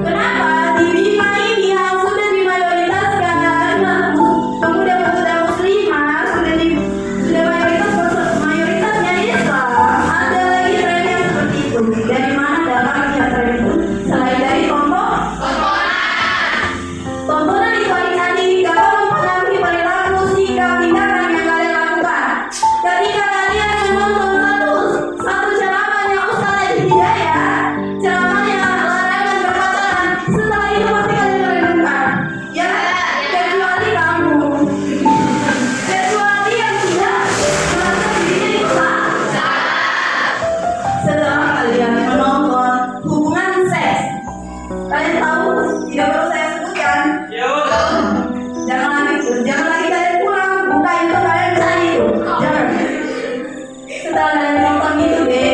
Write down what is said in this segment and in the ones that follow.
Kenapa di Bima ini yang sudah dimayoritaskan pemuda-pemuda muslimah sudah mayoritasnya Islam, ada lagi tren yang seperti itu. Dari mana datangnya tren itu? Selain dari tontonan di paling hati dapat mempengaruhi perilaku, sikap, tindakan yang kalian lakukan. Ketika kalian menonton satu ceramah yang Ustaz Edi Hidayah, ceramahnya larangan perkataan, setelah itu pasti kalian merenungkan, ya, kecuali kamu, kecuali yang sudah merasa dirinya itu salah. Setelah kalian menonton hubungan seks, kalian tahu, tidak perlu saya sebutkan. Jangan lagi kalian pulang buka itu, kalian cari itu, jangan. Setelah kalian nonton itu deh,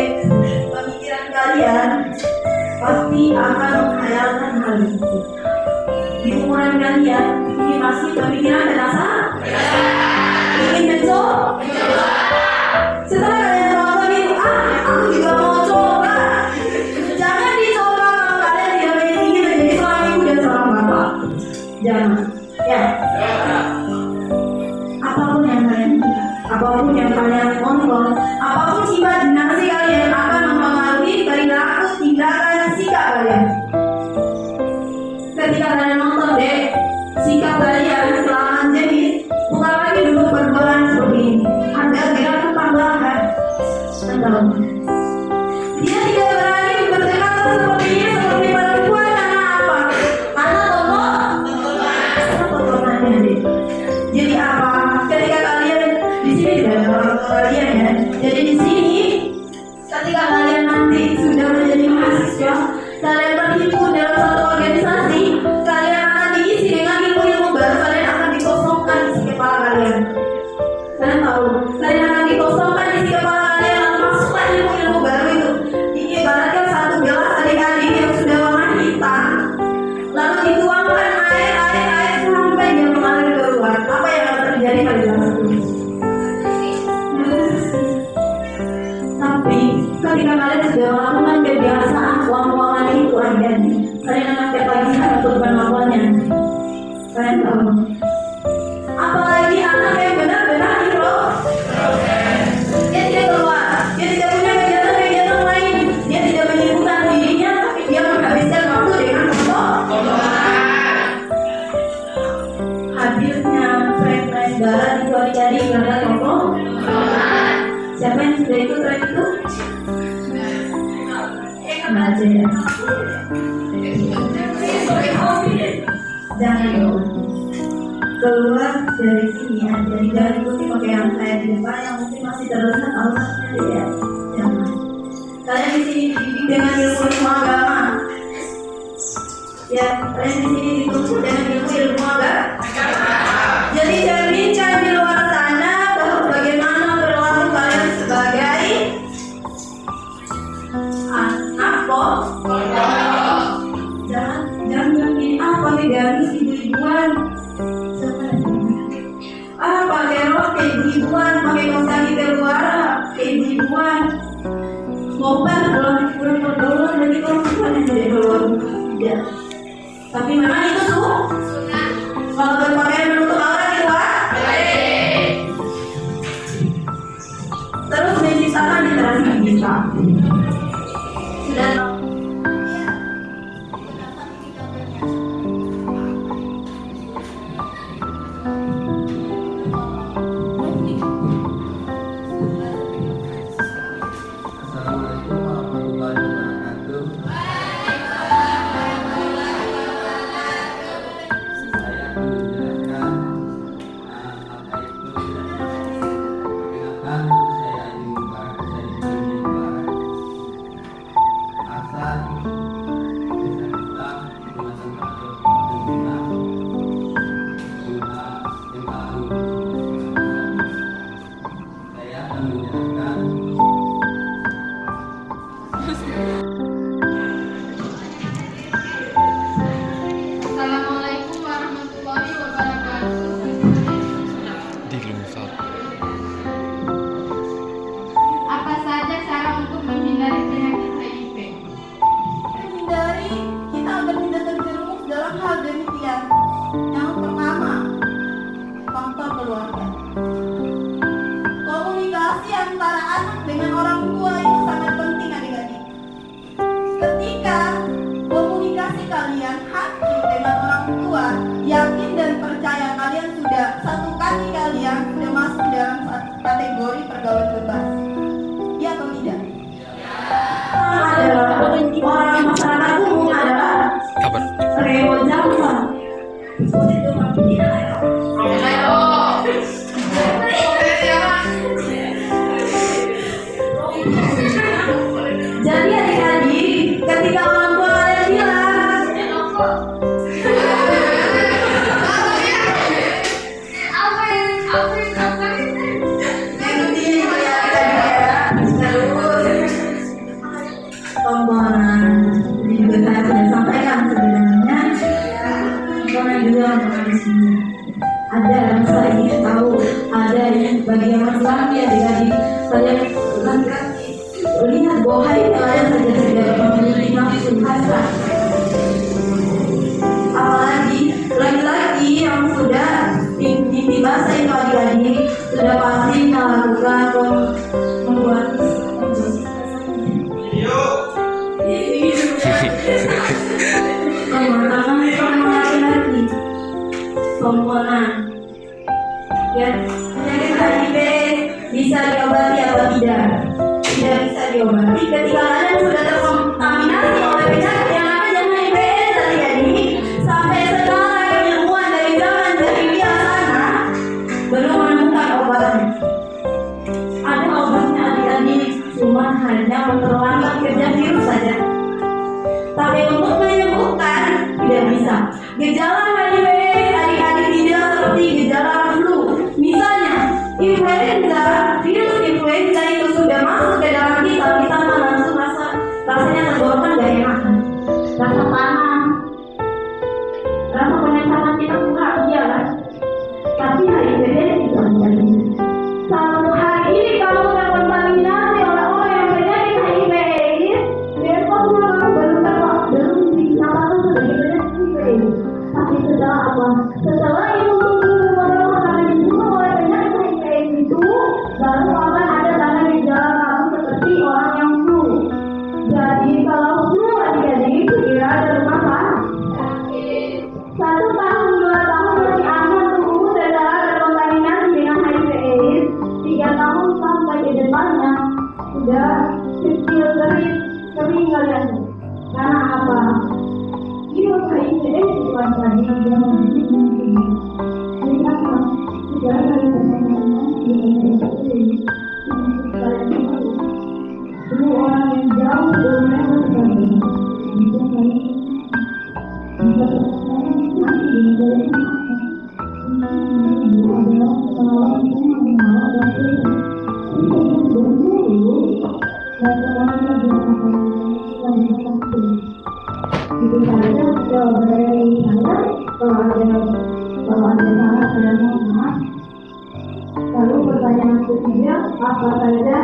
pemikiran kalian pasti akan menghayalkan hal itu. Di umuran kalian ini pasti pemikiran dan asa ingin mencoba. Setelah kalian nonton itu, aku juga mau coba. Jangan dicoba kalau kalian tidak ingin menjadi seorang ibu dan seorang bapak. Jangan, ya. Apapun yang kalian tonton, apapun imajinasi kalian akan mempengaruhi perilaku, tindakan, sikap kalian. Ketika kalian nonton deh, sikap kalian kelamaan jenis bukan lagi duduk berduaan seperti ini. Ada gerakan tambahan, atau dia tidak berani berdekatan seperti ini seperti perempuan karena apa? Karena tontonannya deh. Jadi apa? Ketika kalian di sini tidak ada orang tua kalian ya. Jadi di sini ketika kalian nanti sudah menjadi mahasiswa, kalian berhimpun dalam satu organisasi, kalian akan diisi dengan ilmu-ilmu baru, kalian akan dikosongkan isi kepala kalian. Kalian tahu, kalian akan dikosongkan isi kepala kalian, lalu masukkan ilmu-ilmu baru itu. Ibaratkan satu gelas adik-adik yang sudah warna hitam, lalu dituangkan air sampai dia mengalir keluar. Apa yang akan terjadi pada gelas itu? Tapi ketika kalian sudah melakukan kebiasaan uang-uangan itu aja, kalian akan tiap pagi untuk melakukannya. Kalian tahu? Apalagi anak yang benar-benar dia tidak keluar, dia tidak punya kegiatan lain, dia tidak menyibukkan dirinya, tapi dia menghabiskan waktu dengan tontonan. Hadirnya tren-tren barat itu adik-adik karena tontonan. Siapa yang sudah ikut tren itu? aja ya. Jangan keluar dari sini ya. Jadi jangan ikuti pakaian saya di depan yang mungkin masih terlihat auratnya ya. Jangan. Kalian di sini dididik dengan ilmu agama. Ya, kalian di sini dituntut dengan ilmu agama. Jadi jangan bincang di luar sana bahwa bagaimana perilaku kalian sebagai anak pondok. Jangan ini apa garis ibu-ibuan. Pakai rok ke ibu-ibuan, pakai kaos kaki keluar ke ibu-ibuan. Ngobat keluar dari keluar yang dari keluar. Ya. Tapi memang itu sunnah. Kalau berpakaian menutup aurat itu boleh. Terus menyisakan literasi bisa. Sudah. Assalamualaikum warahmatullahi wabarakatuh. Apa saja cara untuk menghindari penyakit HIV? Menghindari, kita agar tidak terjerumus dalam hal demikian. Yang pertama, faktor keluarga. Komunikasi antara anak dengan orang tua itu sangat penting adik-adik. Ketika komunikasi kalian hati dengan orang tua, yakin dan percaya kalian sudah satu kaki kalian sudah masuk dalam kategori pergaulan bebas. Ya atau tidak? Adalah orang masyarakat umum adalah Reo Java. Jadi adik-adik, ketika orang tua kalian bilang tombolan, ini juga saya sudah sampaikan sebenarnya. Karena juga di sini ada yang saya ingin tahu, ada yang bagian laki-laki adik-adik kalian laki-laki lihat bahwa hari kalian saja tidak memiliki nafsu hasrat. Apalagi laki-laki yang sudah di bahasa itu adik-adik sudah pasti melakukan membuat pematangan sama laki-laki, pembunuhan. Ya, penyakit HIV bisa diobati atau tidak? Tidak bisa diobati. Ketika kalian sudah terkontaminasi oleh penyakit yang namanya HIV tadi, sampai sekarang ilmuwan dari zaman jahiliyah sana belum menemukan obatnya. Ada obatnya adik-adik, cuma hanya memperlambat kerja virus saja. Tapi untuk menyembuhkan tidak bisa. Gejala HIV adik-adik tidak seperti gejala flu. Misalnya influenza, virus influenza itu sudah masuk ke dalam kita langsung rasanya tenggorokan gak enak, rasa panas, rasa penyesalan kita kurang, iya kan? Tapi HIV tidak menjadi. Satu hari ini kamu terkontaminasi oleh orang yang penyakit HIV, setiap pagi dia memiliki jadi apa? Segala kali pertanyaan di Indonesia ini kalian tahu semua orang yang jauh dari mereka sekali bisa kali bisa masih di negara ini adalah pengalaman dan berburu dan semuanya dilakukan itu saja jawab dari saya. Kalau ada salah saya mohon maaf. Lalu pertanyaan ketiga, apa saja